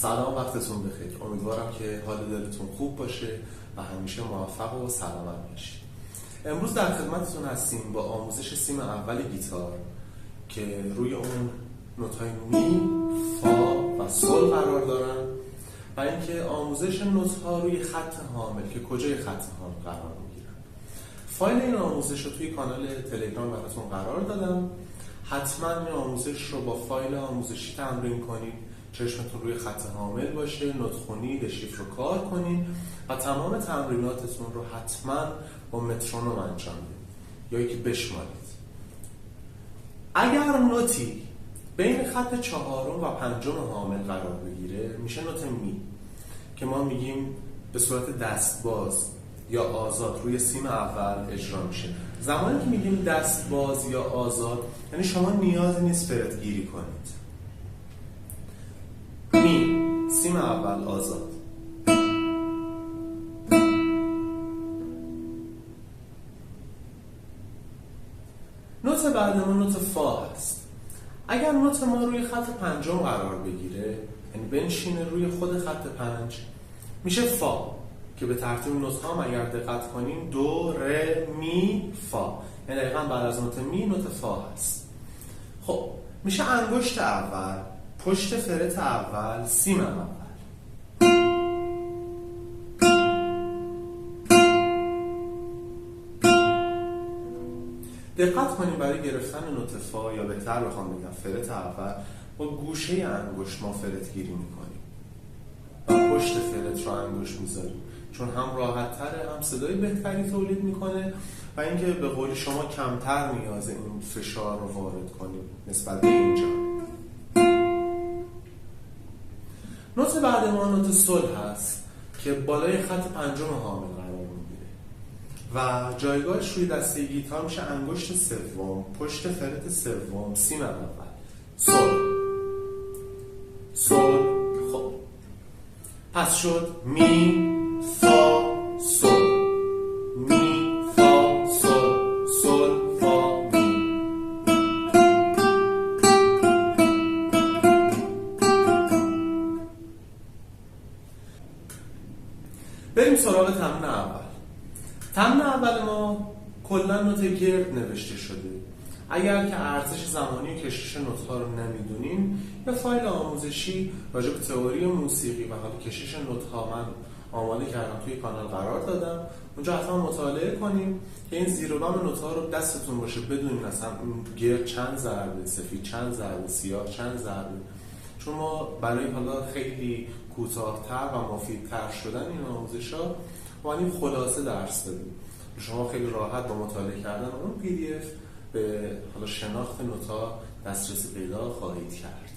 سلام، وقتتون بخیر. امیدوارم که حال دلتون خوب باشه و همیشه موفق و سلامت باشید. امروز در خدمتتون هستیم با آموزش سیم اول گیتار که روی اون نوت‌های می، فا و سل قرار دارن و اینکه آموزش نوت‌ها روی خط حامل که کجای خط حامل قرار میگیرن. فایل این آموزش رو توی کانال تلگرام براتون قرار دادم. حتما این آموزش رو با فایل آموزشی تمرین کنید، چشمتون روی خط حامل باشه، نوت‌خوانی، دشیفر رو کار کنید و تمام تمریناتتون رو حتما با مترونوم انجام بدید یا اینکه بشمارید. اگر نوتی بین خط چهارم و پنجم حامل قرار بگیره میشه نوت می که ما میگیم به صورت دستباز یا آزاد روی سیم اول اجرا میشه. زمانی که میگیم دستباز یا آزاد یعنی شما نیازی نیست فرد گیری کنید. می، سیم اول آزاد. نوت بعد ما نوت فا هست. اگر نوت ما روی خط پنجم قرار بگیره یعنی بنشینه روی خود خط پنج میشه فا که به ترتیب نوت ها اگر دقت کنیم دو، ره، می، فا، یعنی دقیقا بعد از نوت می نوت فا هست. خب میشه انگشت اول پشت فرت اول سیم اول. دقت کنیم برای گرفتن نوت فا یا بهتر بخوام بگم فرت اول با گوشه انگشت ما فرت گیری میکنیم و پشت فرت رو انگشت میذاریم چون هم راحت تره هم صدای بهتری تولید میکنه و اینکه به قول شما کمتر نیاز این فشار رو وارد کنیم نسبت به اینجا. نوت بعد ما نوت سل هست که بالای خط پنجم حامل قرار میگیره و جایگاهش روی دسته گیتار میشه انگشت سوم پشت فرت سوم سیم اول سل سل. خب پس شد می فا سل، می فا سل، سل فا می. بریم سراغ تمرین اول. تمرین اول ما کلا نوت گرد نوشته شده. اگر که ارزش زمانی و کشش نوت‌ها رو نمیدونین یه فایل آموزشی راجع به تئوری موسیقی و حالا کشش نوت‌ها من آماده کردم توی کانال قرار دادم. اونجا حتما مطالعه کنیم که این زیر و بم نوت‌ها رو دستتون باشه بدونین اصلا گرد چند ضربه، سفید چند ضربه، سیاه چند ضربه. چون ما برای حالا خیلی کوتاه‌تر و مفیدتر شدن این آموزش‌ها اومدیم خلاصه درس بدیم. شما خیلی راحت با مطالعه کردن اون PDF به حالا شناخت نوت‌ها دسترسی پیدا خواهید کرد.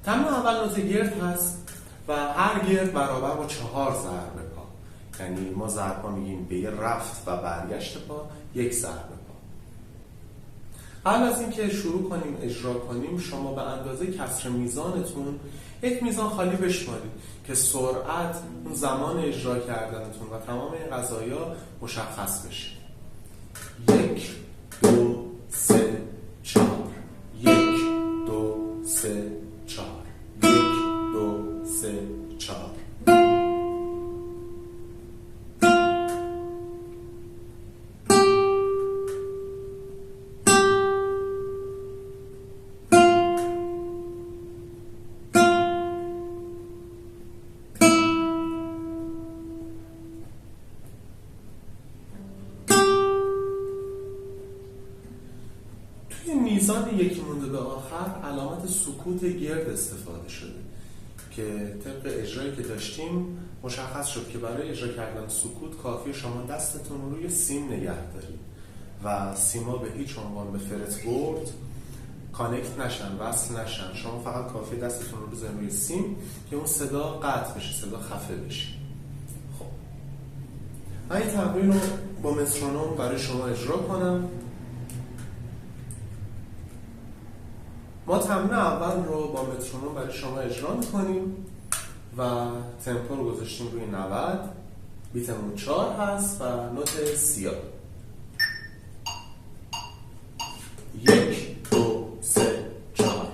تمرین اول نوت گرد هست و هر گرد برابر با 4 ضربه پا، یعنی ما ضربه پا میگیم به یه رفت و برگشت پا 1 ضربه پا. قبل از اینکه شروع کنیم اجرا کنیم شما به اندازه کسر میزانتون یک میزان خالی بشمارید که سرعت اون زمان اجرا کردنتون و تمام این قضایا مشخص بشه. 1 2 3 4 1 2 3 4 1 2 3 4. میزان یکی مونده به آخر علامت سکوت گرد استفاده شده که طبق اجرایی که داشتیم مشخص شد که برای اجرا کردن سکوت کافی شما دستتون روی سیم نگه دارید و سیما به هیچ عنوان به فرت بورد کانکت نشن، وصل نشن. شما فقط کافی دستتون رو بزنید روی سیم که اون صدا قطع بشه، صدا خفه بشه. خب من این تمرین رو با مترونوم برای شما اجرا کنم. ما تمرین اول رو با مترونوم برای شما اجرا می‌کنیم و تمپو رو گذاشتیم روی 90، بیتمون 4 هست و نوت سیاه. 1 2 3 4.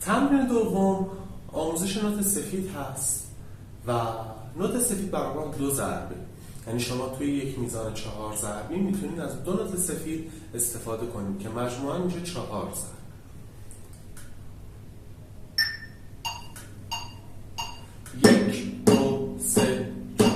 تمرین دوم آموزش نوت سفید هست و نوت سفید برابر 2 ضربه. یعنی شما توی یک میزان 4 ضربی میتونید از 2 نوت سفید استفاده کنید که مجموعاً میشه 4 ضرب. 1 2 3 4.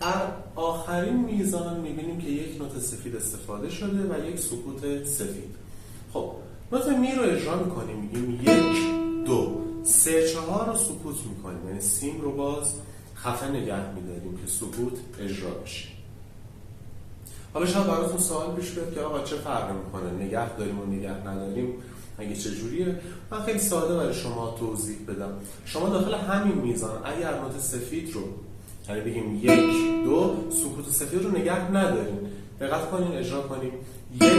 در آخرین میزان میبینیم که یک نوت سفید استفاده شده و یک سکوت سفید. خب نوت می رو اجرا میکنیم، میگیم 1 2 3 4 رو سکوت میکنیم، یعنی سیم رو باز خفه نگه میداریم که سکوت اجرا بشه. حالا شاید براتون سوال پیش بیاد که آقا چه فرقی میکنه نگه داریم و نگه نداریم، اگه چجوریه؟ من خیلی ساده برای شما توضیح بدم. شما داخل همین میزان اگر نوت سفید رو یعنی بگیم 1 2 سکوت سفید رو نگه نداریم، دقت کنین اجرا کنیم 1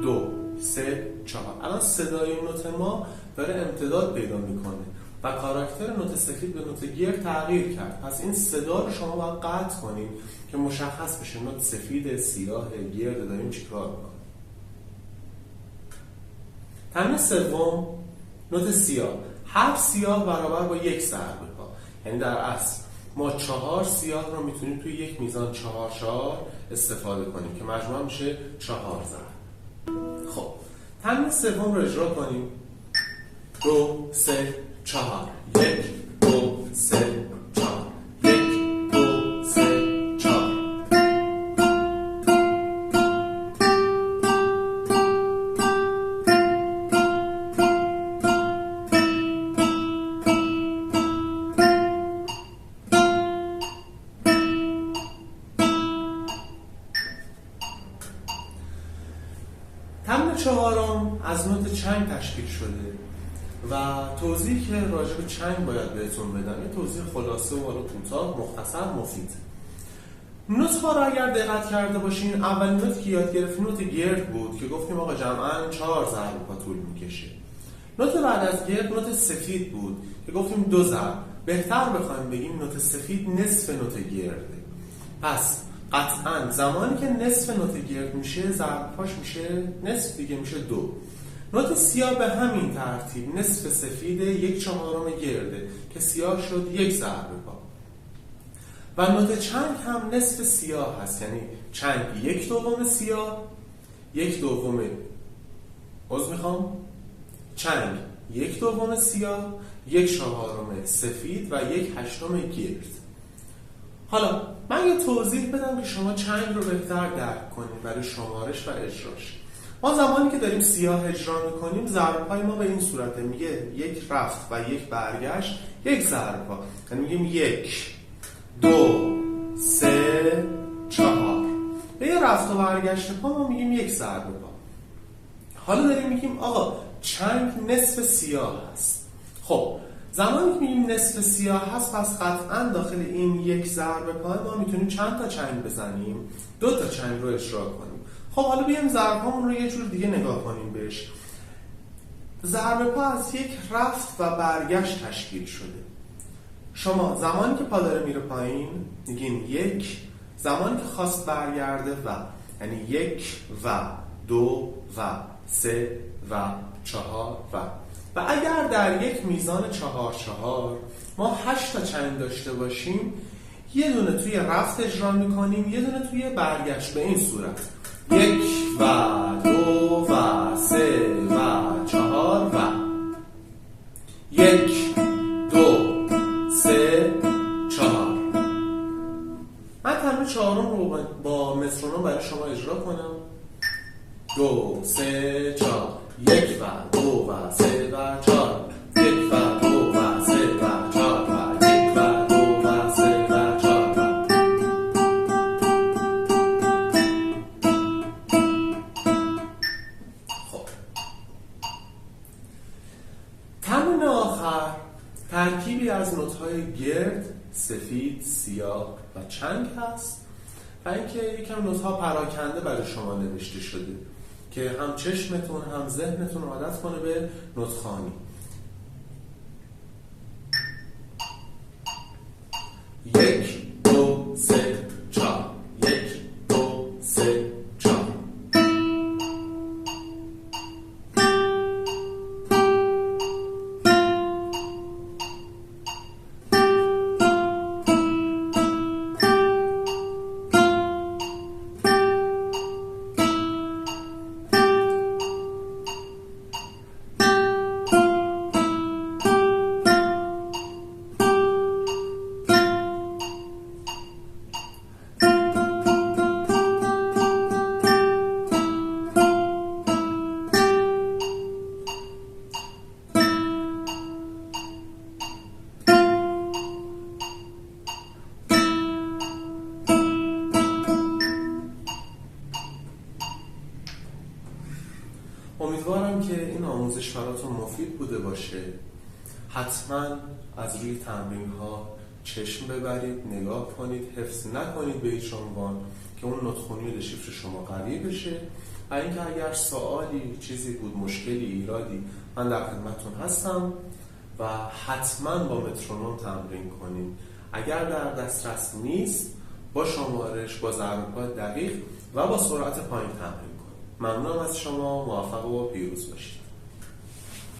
2 3 4. الان صدای نوت ما داره امتداد پیدا میکنه و کاراکتر نوت سفید به نوت گرد تغییر کرد. پس این صدا رو شما باید قطع کنیم که مشخص بشه نوت سفید، سیاه، گرد داریم چیکار میکنیم. تمرین سوم نوت سیاه. هر سیاه برابر با 1 ضربه پا. یعنی در اصل ما 4 سیاه رو میتونیم توی یک میزان 4 4 استفاده کنیم که مجموعاً میشه 4 ضرب. خب تمرین سوم رو اجرا کنیم. 2 3 4 1 2 3 4 1 2 3 4. تمرین چهارم از نوت چنگ تشکیل شده و توضیحی که راجع به چنگ باید بهتون بدم یه توضیح خلاصه و کوتاه، مختصر، مفید. نوت ها رو اگر دقت کرده باشین، اولین نوت که یاد گرفتیم نوت گرد بود که گفتیم آقا جمعاً 4 ضرب پا طول میکشه. نوت بعد از گرد نوت سفید بود که گفتیم 2 ضرب. بهتر بخوایم بگیم نوت سفید نصف نوت گرده. پس قطعاً زمانی که نصف نوت گرد میشه ضرب پاش میشه نصف دیگه میشه 2. نوت سیاه به همین ترتیب نصف سفید 1/4 گرده که سیاه شد 1 ضرب پا. و نوت چنگ هم نصف سیاه هست، یعنی چنگ 1/2 سیاه 1/2 چنگ 1/2 سیاه 1/4 سفید و 1/8 گرد. حالا من یه توضیح بدم که شما چنگ رو بهتر درک کنید برای شمارش و اجراش. ما زمانی که داریم سیاه اجرا میکنیم ضرب‌های ما به این صورته، میگه 1 رفت و 1 برگشت 1 ضرب پا، یعنی میگیم 1 2 3 4. به یه رفت و برگشت پا ما میگیم 1 ضرب پا. حالا داریم میگیم آقا چنگ نصف سیاه هست. خب زمانی که میگیم نصف سیاه هست پس قطعا داخل این 1 ضرب پا ما میتونیم چند تا چنگ بزنیم؟ 2 تا چنگ رو اجرا کنیم. خب حالا بیایم ضرب پامون رو یه جور دیگه نگاه کنیم بهش. ضرب پا از 1 رفت و برگشت تشکیل شده. شما زمانی که پا داره میره پایین میگین 1، زمانی که خواست برگرده و یعنی 1 و 2 و 3 و 4 و اگر در یک میزان 4 4 ما 8 تا چنگ داشته باشیم یه دونه توی رفت اجرا میکنیم یه دونه توی برگشت به این صورت 1 و 2 و 3 و 4 و 1 2 3 4. من تمرین چهارم رو با مترونوم برای شما اجرا کنم. 2 3 4 1 و 2 و 3 و 4 1 و 2 و 3 و 4 و 1 و 2 و 3 و 4 و خب تمرین آخر ترکیبی از نوت‌های گرد، سفید، سیاه تار و چنگ هست و اینکه یکم نوت‌ها پراکنده برای شما نوشته شده که هم چشمتون هم ذهنتون عادت کنه به نوت‌خوانی. 1 2 3 4 1 2 3 4. امیدوارم که این آموزش براتون مفید بوده باشه. حتما از روی تمرین ها چشم ببرید، نگاه کنید، حفظ نکنید به هیچ عنوان که اون نطق‌خوانی دشیفر شما قوی بشه. و اینکه اگر سوالی چیزی بود، مشکلی، ایرادی، من در خدمتتون هستم و حتما با مترونوم تمرین کنید. اگر در دسترس نیست با شمارش، با ضربات دقیق و با سرعت پایین تمرین کنید. ممنونم از شما. موفق و پیروز باشید.